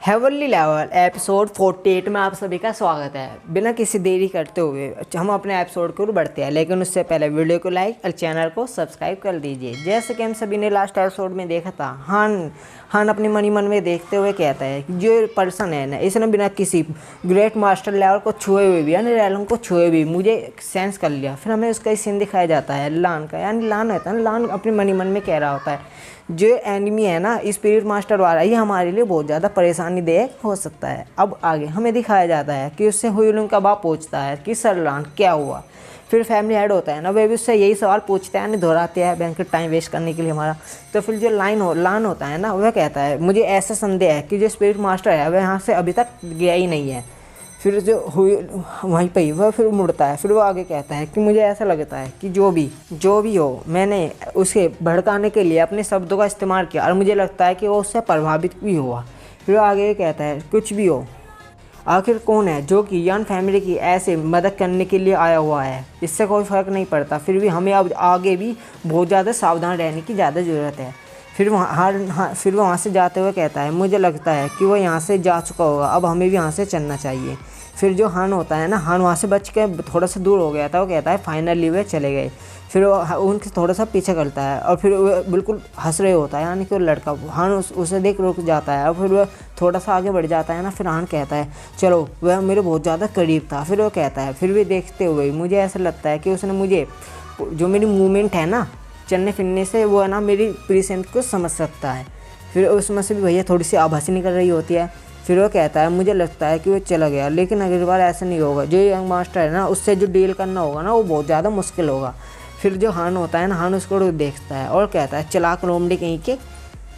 Heavenly level episode 48 में आप सभी का स्वागत है। बिना किसी देरी करते हुए हम अपने एपिसोड की ओर बढ़ते हैं, लेकिन उससे पहले वीडियो को लाइक और चैनल को सब्सक्राइब कर दीजिए। जैसे कि हम सभी ने लास्ट एपिसोड में देखा था, हान अपने मन में देखते हुए कहता है कि जो पर्सन है ना, इसने बिना किसी ग्रेट मास्टर लेवल को छुए हुए भी यानी रैलों को छुए भी मुझे सेंस कर लिया। फिर हमें उसका सीन दिखाया जाता है लान का, यानी लान होता है ना, लान अपने मन में कह रहा होता है जो एनिमी है ना स्पिरिट मास्टर वाला, ये हमारे लिए बहुत ज़्यादा परेशानीदायक हो सकता है। अब आगे हमें दिखाया जाता है कि उससे हुईलुंग का बाप पूछता है कि सर लान क्या हुआ। फिर फैमिली हेड होता है ना, वह भी उससे यही सवाल पूछते हैं, दोहराते हैं बैंक टाइम वेस्ट करने के लिए हमारा। तो फिर जो लान होता है ना, वह कहता है मुझे ऐसा संदेह है कि जो स्पिरिट मास्टर है वह यहाँ से अभी तक गया ही नहीं है। फिर जो हुई वहीं पर ही वह फिर मुड़ता है। फिर वो आगे कहता है कि मुझे ऐसा लगता है कि जो भी हो, मैंने उसे भड़काने के लिए अपने शब्दों का इस्तेमाल किया और मुझे लगता है कि वो उससे प्रभावित भी हुआ। फिर वो आगे कहता है कुछ भी हो, आखिर कौन है जो कि यान फैमिली की ऐसे मदद करने के लिए आया हुआ है, इससे कोई फ़र्क नहीं पड़ता। फिर भी हमें अब आगे भी बहुत ज़्यादा सावधान रहने की ज़्यादा ज़रूरत है। फिर वो वहाँ से जाते हुए कहता है मुझे लगता है कि वो यहाँ से जा चुका होगा, अब हमें भी यहाँ से चलना चाहिए। फिर जो हान होता है ना, हान वहाँ से बच के थोड़ा सा दूर हो गया था, वो कहता है फाइनली वे चले गए। फिर वो उनके थोड़ा सा पीछे करता है और फिर वो बिल्कुल हंस रहे होता है, यानी कि वो लड़का हान उसे देख रुक जाता है और फिर वह थोड़ा सा आगे बढ़ जाता है ना। फिर हान कहता है चलो, वह मेरे बहुत ज़्यादा करीब था। फिर वो कहता है फिर भी देखते हुए मुझे ऐसा लगता है कि उसने मुझे जो मेरी मूवमेंट है ना चलने फिरने से, वो है ना मेरी प्रेजेंट को समझ सकता है। फिर उसमें से भी भैया थोड़ी सी आभासी निकल रही होती है। फिर वो कहता है मुझे लगता है कि वो चला गया, लेकिन अगली बार ऐसा नहीं होगा। जो यंग मास्टर है ना, उससे जो डील करना होगा ना, वो बहुत ज़्यादा मुश्किल होगा। फिर जो हान होता है ना, हान उसको देखता है और कहता है चलाक लोमड़ी कहीं के,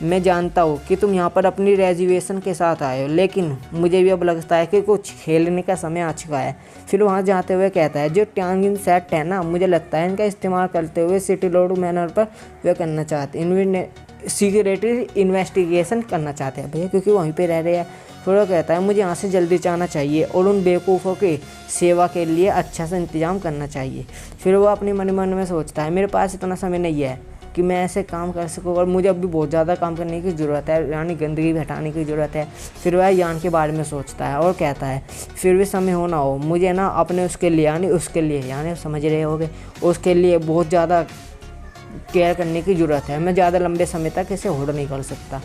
मैं जानता हूँ कि तुम यहाँ पर अपनी रेजर्वेशन के साथ आए हो, लेकिन मुझे भी अब लगता है कि कुछ खेलने का समय आ चुका है। फिर वहाँ जाते हुए कहता है जो ट्यांगिन सेट है ना, मुझे लगता है इनका इस्तेमाल करते हुए सिटी लोड मैनर पर वे करना चाहते हैं, सिक्योरिटी इन्वेस्टिगेशन करना चाहते हैं भैया, क्योंकि वहीं पे रह रहे हैं। फिर वो कहता है मुझे यहाँ से जल्दी जाना चाहिए और उन बेवकूफ़ों की सेवा के लिए अच्छा सा इंतज़ाम करना चाहिए। फिर वो अपने मन में सोचता है मेरे पास इतना समय नहीं है कि मैं ऐसे काम कर सकूँ और मुझे अभी बहुत ज़्यादा काम करने की ज़रूरत है, यानी गंदगी भी हटाने की ज़रूरत है। फिर वह यान के बारे में सोचता है और कहता है फिर भी समय हो ना हो, मुझे ना अपने उसके लिए यानी समझ रहे होगे, उसके लिए बहुत ज़्यादा केयर करने की ज़रूरत है। मैं ज़्यादा लंबे समय तक इसे होल्ड नहीं कर सकता,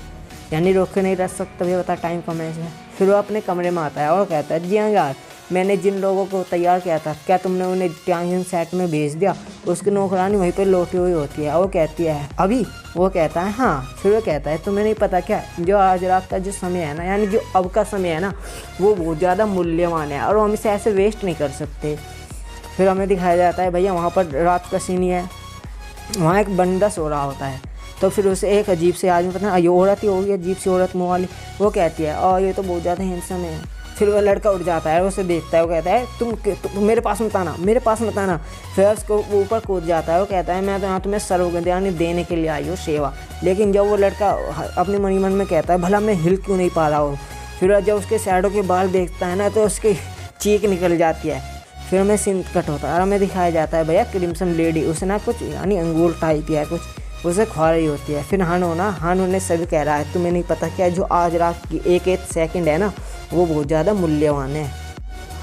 यानी रोक के नहीं रख सकता भैया, बता टाइम कम है इसमें। फिर वो अपने कमरे में आता है और कहता है जी हाँ यार, मैंने जिन लोगों को तैयार किया था, क्या तुमने उन्हें ट्रांजिशन सेट में भेज दिया? उसकी नौकरानी वहीं पर लौटी हुई होती है और कहती है अभी? वो कहता है हाँ। फिर वो कहता है तुम्हें नहीं पता क्या, जो आज रात का जो समय है ना, यानी जो अब का समय है ना, वो बहुत ज़्यादा मूल्यवान है और हम इसे ऐसे वेस्ट नहीं कर सकते। फिर हमें दिखाया जाता है भैया वहाँ पर रात का सीन है, वहाँ एक बंदा सो रहा होता है। तो फिर उसे एक अजीब से आदमी, पता है ये औरत ही होगी, अजीब सी औरत मुँह वाली, वो कहती है और ये तो बहुत ज़्यादा हैंडसम है। फिर वह लड़का उठ जाता है, उसे देखता है, वो कहता है तुम मेरे पास मत आना। फिर उसको ऊपर कूद जाता है, वो कहता है मैं तो यहाँ तुम्हें सर्वज्ञानी देने के लिए आई हूँ, सेवा। लेकिन जब वो लड़का अपने मन में कहता है भला मैं हिल क्यों नहीं पा रहा हूँ, फिर जब उसके शैडो के बाल देखता है ना, तो उसकी चीख निकल जाती है। फिर हमें सीन कट होता है और हमें दिखाया जाता है भैया क्रिम्सन लेडी, उसे ना कुछ यानी अंगूर टाइप या कुछ उसे खा रही होती है। फिर हान उन्हें सभी कह रहा है तुम्हें नहीं पता क्या, जो आज रात की एक सेकंड है ना, वो बहुत ज़्यादा मूल्यवान है।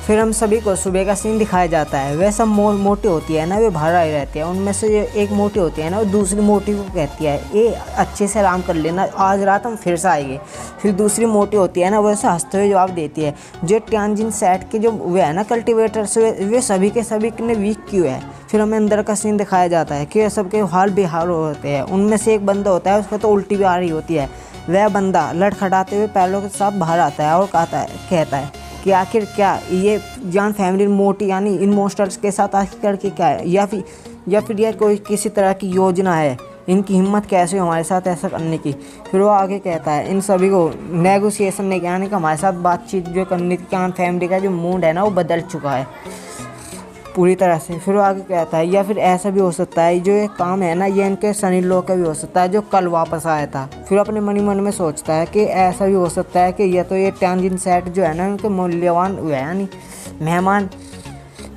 फिर हम सभी को सुबह का सीन दिखाया जाता है। वे सब मोटी होती है ना, वे बाहर आई रहती है। उनमें से एक मोटी होती है ना, वो दूसरी मोटी को कहती है ये अच्छे से आराम कर लेना, आज रात हम फिर से आएंगे। फिर दूसरी मोटी होती है ना, वो ऐसे हंसते हुए जवाब देती है जो ट्रांजिशन सेट के जो वे है ना कल्टिवेटर्स, वे सभी के सभी ने वीक क्यों है। फिर हमें अंदर का सीन दिखाया जाता है कि सबके हाल बेहाल होते हैं। उनमें से एक बंदा होता है, उसको तो उल्टी भी आ रही होती है। वह बंदा लड़खड़ाते हुए पैरों के साथ बाहर आता है और कहता है कि आखिर क्या ये जान फैमिली मोटी यानी इन मॉन्स्टर्स के साथ आखिर करके क्या है, या फिर यह कोई किसी तरह की योजना है, इनकी हिम्मत कैसे हो हमारे साथ ऐसा करने की। फिर वो आगे कहता है इन सभी को नेगोशिएशन नहीं यानी कि हमारे साथ बातचीत जो करने की, जान फैमिली का जो मूड है ना, वो बदल चुका है पूरी तरह से। फिर वो आगे कहता है या फिर ऐसा भी हो सकता है जो ये काम है ना, ये इनके सनी लोग का भी हो सकता है जो कल वापस आया था। फिर अपने मन में सोचता है कि ऐसा भी हो सकता है कि ये तो ये ट्रांजिशन सेट जो है ना, उनके मूल्यवान हुए हैं यानी मेहमान।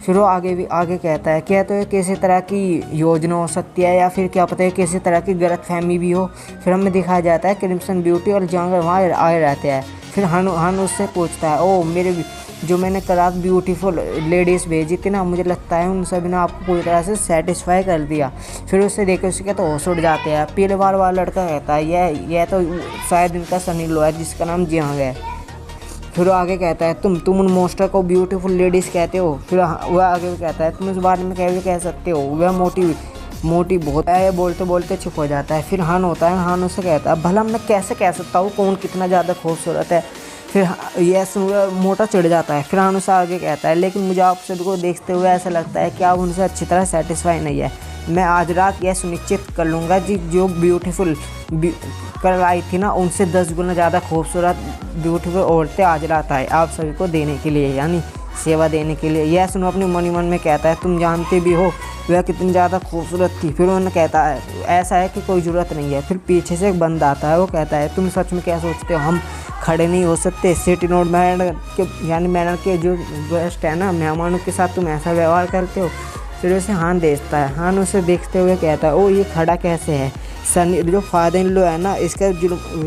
फिर वो आगे कहता है क्या तो ये किसी तरह की योजना हो सकती है, या फिर क्या पता है किसी तरह की गलतफहमी भी हो। फिर हमें दिखाया जाता है क्रिम्सन ब्यूटी और जंगल वहाँ आए रहते हैं। फिर हान उससे पूछता है, ओ मेरे जो मैंने कल ब्यूटीफुल लेडीज़ भेजी थी ना, मुझे लगता है उन सभी ने आपको पूरी तरह से सेटिस्फाई कर दिया। फिर उससे देखे उसके तो होश उड़ जाते हैं। पीले बाल वाला लड़का कहता है यह तो शायद इनका सनी लो है जिसका नाम जियांग है। फिर वो आगे कहता है तुम उन मोस्टर को ब्यूटीफुल लेडीज़ कहते हो। फिर वह आगे भी कहता है तुम इस बारे में कह सकते हो, वह मोटी बहुत है। बोलते बोलते चुप हो जाता है। फिर हान होता है, हान उससे कहता है भला मैं कैसे कह सकता हूँ कौन कितना ज़्यादा खूबसूरत है। फिर यह सुनकर मोटा चिढ़ जाता है। फिर हान उससे आगे कहता है लेकिन मुझे आप सभी को देखते हुए ऐसा लगता है कि आप उनसे अच्छी तरह सेटिस्फाई नहीं है। मैं आज रात यह सुनिश्चित कर लूँगा जी जो ब्यूटीफुल कल आई थी ना, उनसे 10 गुना ज़्यादा खूबसूरत ब्यूटीफुल औरतें आज रात आए आप सभी को देने के लिए, यानी सेवा देने के लिए। यह सुनो अपने मन ही मन में कहता है तुम जानते भी हो वह कितनी ज़्यादा खूबसूरत थी। फिर उन्होंने कहता है ऐसा है कि कोई ज़रूरत नहीं है। फिर पीछे से एक बंदा आता है, वो कहता है तुम सच में क्या सोचते हो हम खड़े नहीं हो सकते? सिटी नोट मैनर के यानी मैनर के जो गेस्ट है ना, मेहमानों के साथ तुम ऐसा व्यवहार करते हो। फिर उसे हान देखता है। हान उसे देखते हुए कहता है ओ ये खड़ा कैसे है? सनी जो फादर इन लॉ है ना, इसका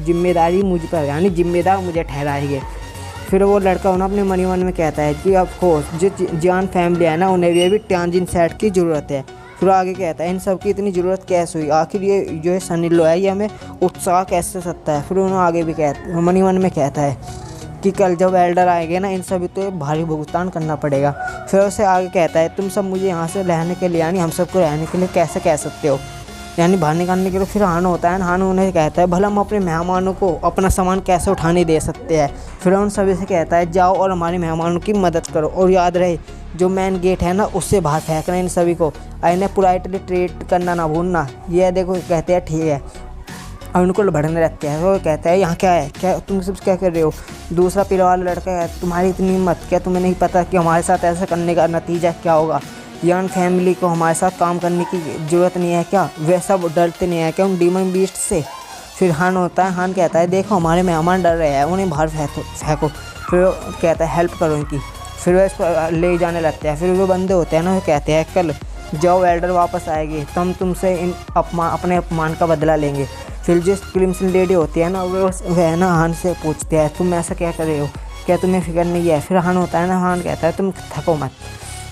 जिम्मेदारी मुझ पर, यानी जिम्मेदार मुझे ठहराएंगे। फिर वो लड़का उन्हें अपने मन ही मन में कहता है कि ऑफ कोर्स जो जियान फैमिली है ना, उन्हें भी ट्रांजिन सेट की ज़रूरत है। फिर आगे कहता है इन सब की इतनी ज़रूरत कैसे हुई? आखिर ये जो है सनी लो है ये हमें उत्साह कैसे सकता है? फिर उन्होंने आगे भी मन ही मन में कहता है कि कल जब एल्डर आएंगे ना, इन सभी तो भारी भुगतान करना पड़ेगा। फिर उसे आगे कहता है तुम सब मुझे यहाँ से रहने के लिए, यानी हम सबको रहने के लिए कैसे कह सकते हो, यानी बाहर निकालने के लिए। फिर हान होता है, हान उन्हें कहता है भला हम अपने मेहमानों को अपना सामान कैसे उठाने दे सकते हैं। फिर उन सभी से कहता है जाओ और हमारे मेहमानों की मदद करो, और याद रहे जो मेन गेट है ना उससे बाहर फेंकना इन सभी को, इन्हें पोलाइटली ट्रीट करना ना भूलना। ये देखो कहते हैं ठीक है, और उनको भड़कने लगते हैं। वो कहता है यहाँ क्या है, क्या तुम सब क्या कर रहे हो? दूसरा पीला वाला लड़का है तुम्हारी इतनी हिम्मत, क्या तुम्हें नहीं पता कि हमारे साथ ऐसा करने का नतीजा क्या होगा? यान फैमिली को हमारे साथ काम करने की ज़रूरत नहीं है क्या? वैसा वो डरते नहीं है क्या उन डीमन बीस्ट से? फिर हान होता है, हान कहता है देखो हमारे मेहमान डर रहे हैं, उन्हें बाहर फेंको। फिर वो कहता है हेल्प करो इनकी। फिर वो इसको ले जाने लगते हैं। फिर वो बंदे होते हैं ना, वो कहते हैं कल जाओ एल्डर वापस आएगी तो हम तुमसे अपने अपमान का बदला लेंगे। फिर जो क्रिम्सन लेडी होती है ना, वह ना हान से पूछती है तुम ऐसा क्या कर रहे हो, क्या तुम्हें फिक्र नहीं है? फिर हान होता है ना, हान कहता है तुम थको मत,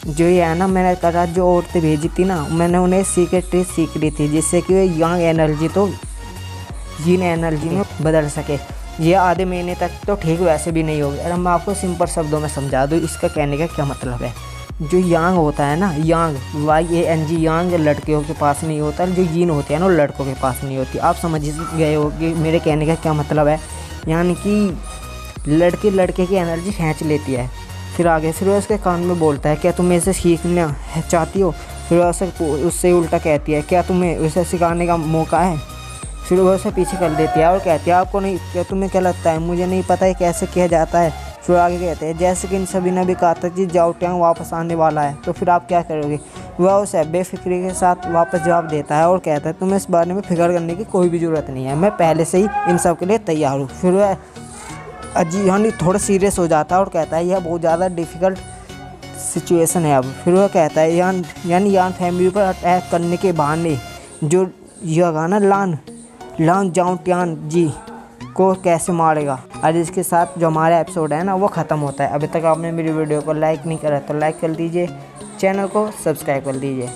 जो ये है ना मैंने कल रात जो औरतें भेजी थी ना, मैंने उन्हें सीक्रेट ट्रिक सीख ली थी जिससे कि वे यंग एनर्जी तो जीन एनर्जी में बदल सके। ये आधे महीने तक तो ठीक वैसे भी नहीं होगी। अगर मैं आपको सिंपल शब्दों में समझा दूँ इसका कहने का क्या मतलब है। जो यांग होता है ना, यांग YANG यांग लड़कियों के पास नहीं होता, जो यीन होते हैं ना वो लड़कों के पास नहीं होती। आप समझ गए हो कि मेरे कहने का क्या मतलब है, यानी कि लड़के की एनर्जी खींच लेती है। फिर आगे फिर वो उसके कान में बोलता है क्या तुम ऐसे सीखना चाहती हो? फिर उससे उल्टा कहती है क्या तुम्हें उसे सिखाने का मौका है? फिर वो उसे पीछे कर देती है और कहती है आपको नहीं, क्या तुम्हें क्या लगता है मुझे नहीं पता है कैसे किया जाता है? फिर आगे कहते हैं जैसे कि इन सभी ने भी कहा था कि जाओ ट्यांग वापस आने वाला है, तो फिर आप क्या करोगे? वह उसे बेफिक्री के साथ वापस जवाब देता है और कहता है तुम्हें इस बारे में फिक्र करने की कोई भी ज़रूरत नहीं है, मैं पहले से ही इन सब के लिए तैयार हूँ। फिर वह अजी यानी थोड़ा सीरियस हो जाता है और कहता है यह बहुत ज़्यादा डिफ़िकल्ट सिचुएशन है अब। फिर वह कहता है यान फैमिली पर अटैक करने के बहाने जो यह गाना लान जाओ ट्यान जी को कैसे मारेगा। आज इसके साथ जो हमारा एपिसोड है ना वो ख़त्म होता है। अभी तक आपने मेरी वीडियो को लाइक नहीं करा तो लाइक कर दीजिए, चैनल को सब्सक्राइब कर दीजिए।